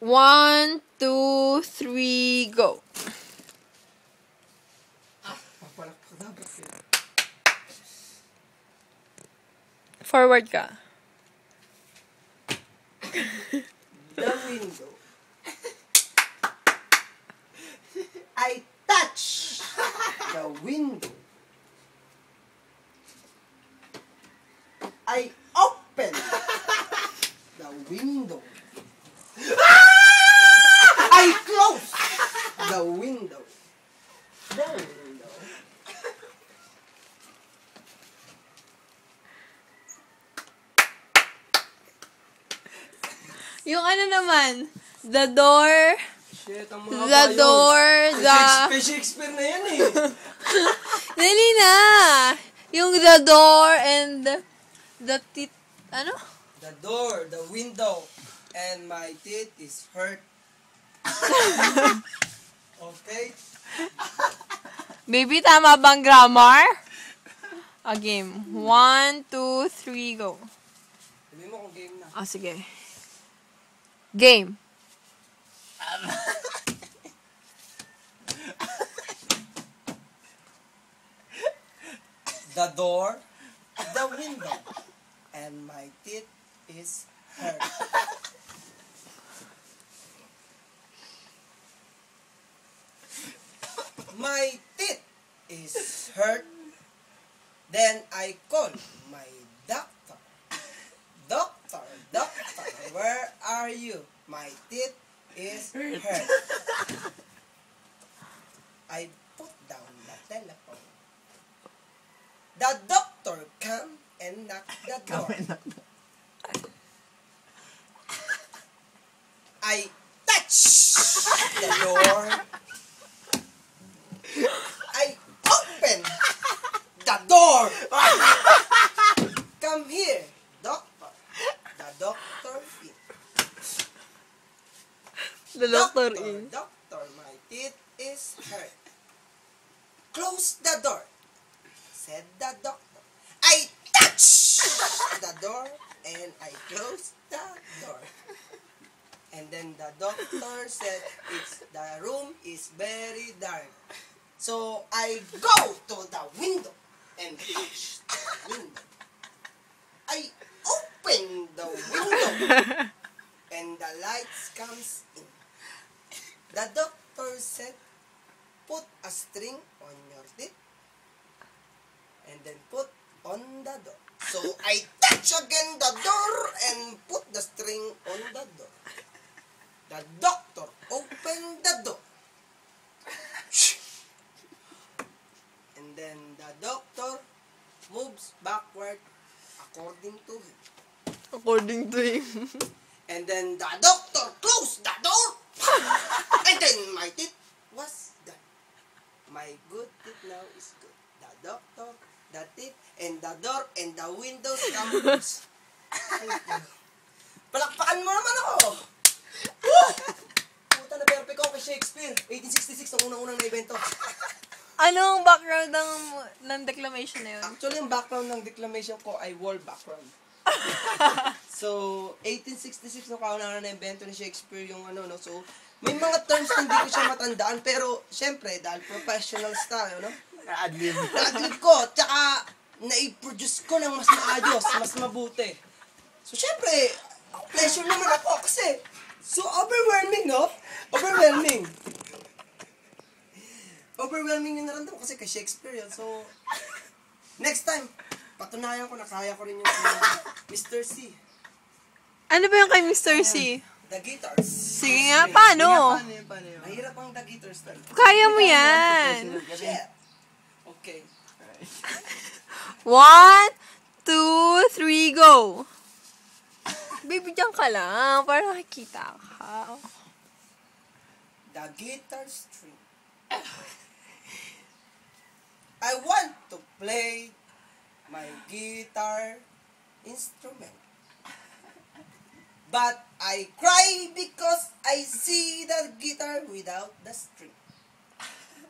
1, 2, 3, go. Forward ka. The window. I touch the window. I open the window. I close the window. The window. Yung ano naman, the door, Shit, ang the door, the... Shakespeare na yan eh. Dali na! Yung the door and the teeth, ano? The door, the window, and my teeth is hurt. Okay? Baby, tama bang grammar? A game. 1, 2, 3, go. Sabihin mo kung game na. Ah, sige. Game. The door, the window, and my teeth is hurt. My teeth is hurt. Then I call my doctor. Doctor, where are you? My teeth is hurt. I put down the telephone. The doctor come and knock the door. I touch the door. I open the door. Come here, doctor. The doctor is. The doctor is. Doctor, my teeth is hurt. Close the door, said the doctor. I touch the door and I close the door. And then the doctor said the room is very dark. So I go to the window and touch the window. I open the window and the lights comes in. The doctor said, put a string on your teeth and then put on the door. So I touch again the door and put the string on the door. The doctor opened the door. And then the doctor moves backward according to him. According to him. And then the doctor closed the door. And then my teeth was done. My good teeth now is good. The doctor, the teeth, and the door, and the windows come loose. Palakpakan mo naman ako! Woo! Puta na perfect ako kay Shakespeare. 1866 ang unang-unang na-evento. Anong background ng declamation na yun? Actually, yung background ng declamation ko ay wall background. So, 1866 nung kauna na invento ni Shakespeare yung ano, no? So, may mga terms na hindi ko siya matandaan, pero, syempre, dahil professional tayo, no? Na-adlib ko, tsaka, na-produce ko ng mas maayos, mas mabuti. So, syempre, pleasure naman ako kasi, so overwhelming, no? Overwhelming. Overwhelming yung naramdaman kasi kay Shakespeare yun. So, next time, patunayan ko na kaya ko rin yung Mr. C. Ano ba yung kay Mr. C? The guitars. Sige nga, paano? Mahirap ang the guitars tal. Kaya mo yan. Shit. Okay. 1, 2, 3, go. Baby, dyan ka lang para makikita ka. The guitar string. I want to play my guitar instrument. But I cry because I see the guitar without the string.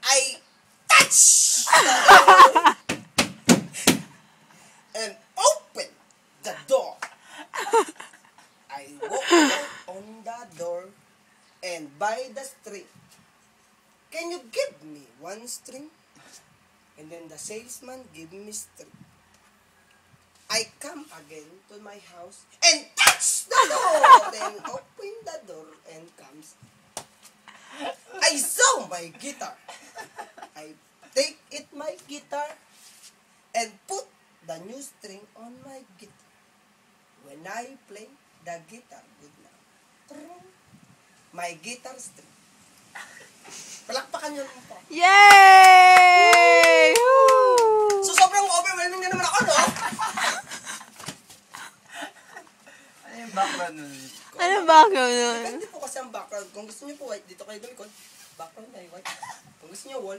I touch the door and open the door. I walk out on the door and buy the string. Can you give me one string? And then the salesman give me string. I come again to my house and touch the door. Then open the door and comes. I saw my guitar. I take it my guitar and put the new string on my guitar. When I play the guitar good now. My guitar string. Palakpakan yun po. Yay! Woo! So sobrang overwhelming na naman ako, no? Ano yung background nun? Ano background nun? Depende po kasi ang background. Kung gusto niyo po white, dito kayo gulikod. Background ay white. Kung gusto niyo wall,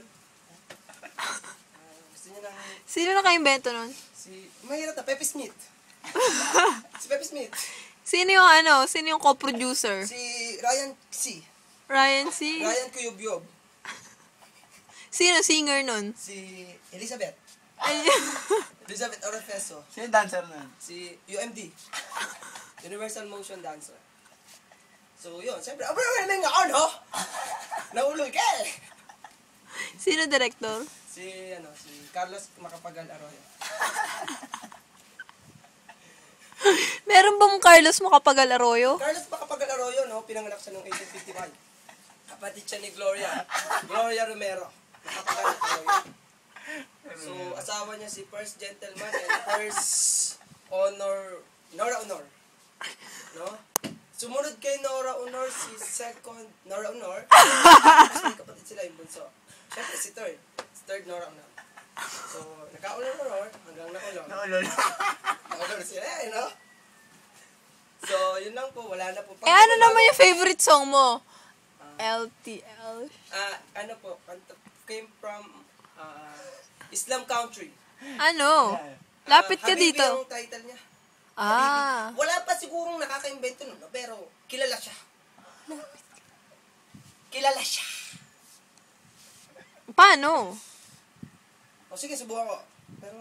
gusto niyo ng Sino naka-invento nun? mahirap na, Pepe Smith. Si Pepe Smith. Sino yung ano? Sino yung co-producer? Si Ryan C. Ryan C? Ryan Kuyubyub. Sino singer nun? Si Elizabeth. Ay, Elizabeth Orefeso. Sino yung dancer nun? Si UMD. Universal Motion Dancer. So yun, siyempre, overwhelming ako, no? Naulol ka eh. Sino director? Si Carlos Macapagal Arroyo. Meron bang Carlos Macapagal Arroyo? Carlos Macapagal Arroyo, no? Pinanganak siya noong 1855. Kapatid siya ni Gloria Romero. Macapagal Arroyo. So, asawa niya si First Gentleman and First Nora Honor. No? Sumunod kay Nora Honor, si Second Nora Honor. Kasi kapatid sila yung bunso. Siyempre si Third. Si Third Nora Honor. So, nagka-Honor hanggang na-Honor. Naulol. Honor sila eh, no? So, yun lang po. Wala na po. Eh, ano naman yung favorite song mo? LTL. Ano po, came from Islam country. Ano? Lapit ka Habibi dito. ang title niya. Ah. Wala pa sigurong nakaka-invento nun, no? Pero kilala siya. Kilala siya. Paano? O sige, subukan ko. Pero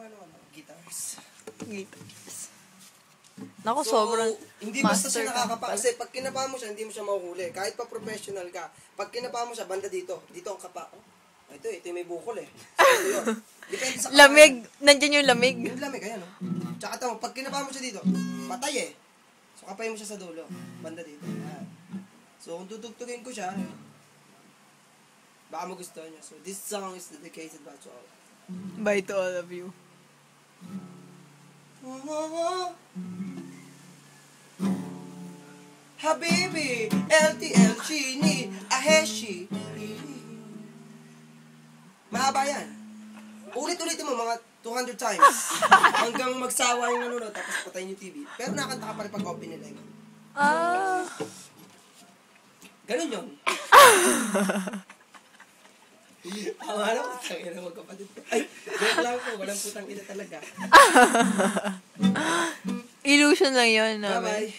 guitars. Guitars. Naku, sobrang hindi basta master siya ka. nakakapa. Kasi pag kinapa mo siya, hindi mo siya mahuhuli. Kahit pa professional ka, pag kinapa mo siya, banda dito. Dito ang kapa. Oh, ito yung may bukol eh. Ito yun. Depende sa kapa. Lamig. Nandyan yung lamig. Yung lamig, ayan o. Tsaka tamo, pag kinapa mo siya dito, patay eh. So kapay mo siya sa dulo. Banda dito. Ayan. So kung tutugtugin ko siya, baka magustuhan niyo. So this song is dedicated by to all. Bye to all of you. Habibi, LTL, Chini, Aheshi. Mahaba yan. Ulit-ulitin mo mga 200 times. Hanggang magsawa yung nanonood, tapos patayin yung TV. Pero nakanta ka pa rin pag open nila yun. Ah. Ganun yun. Ang alam ko, tangin na magkapatid ko. Ay, joke lang po. Walang putang ina talaga. Illusion lang yun namin. Bye-bye.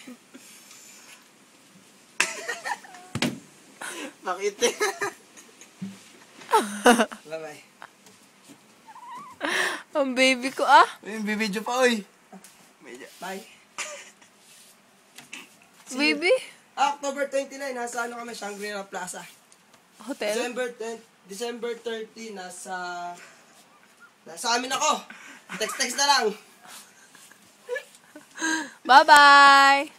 Bakit? Bye-bye. Ang baby ko, ah. May bibidyo pa, oy. Bye. Baby? October 29, nasa ano kami, Shangri-La Plaza. Hotel? December 30, nasa amin ako. Text na lang. Bye-bye!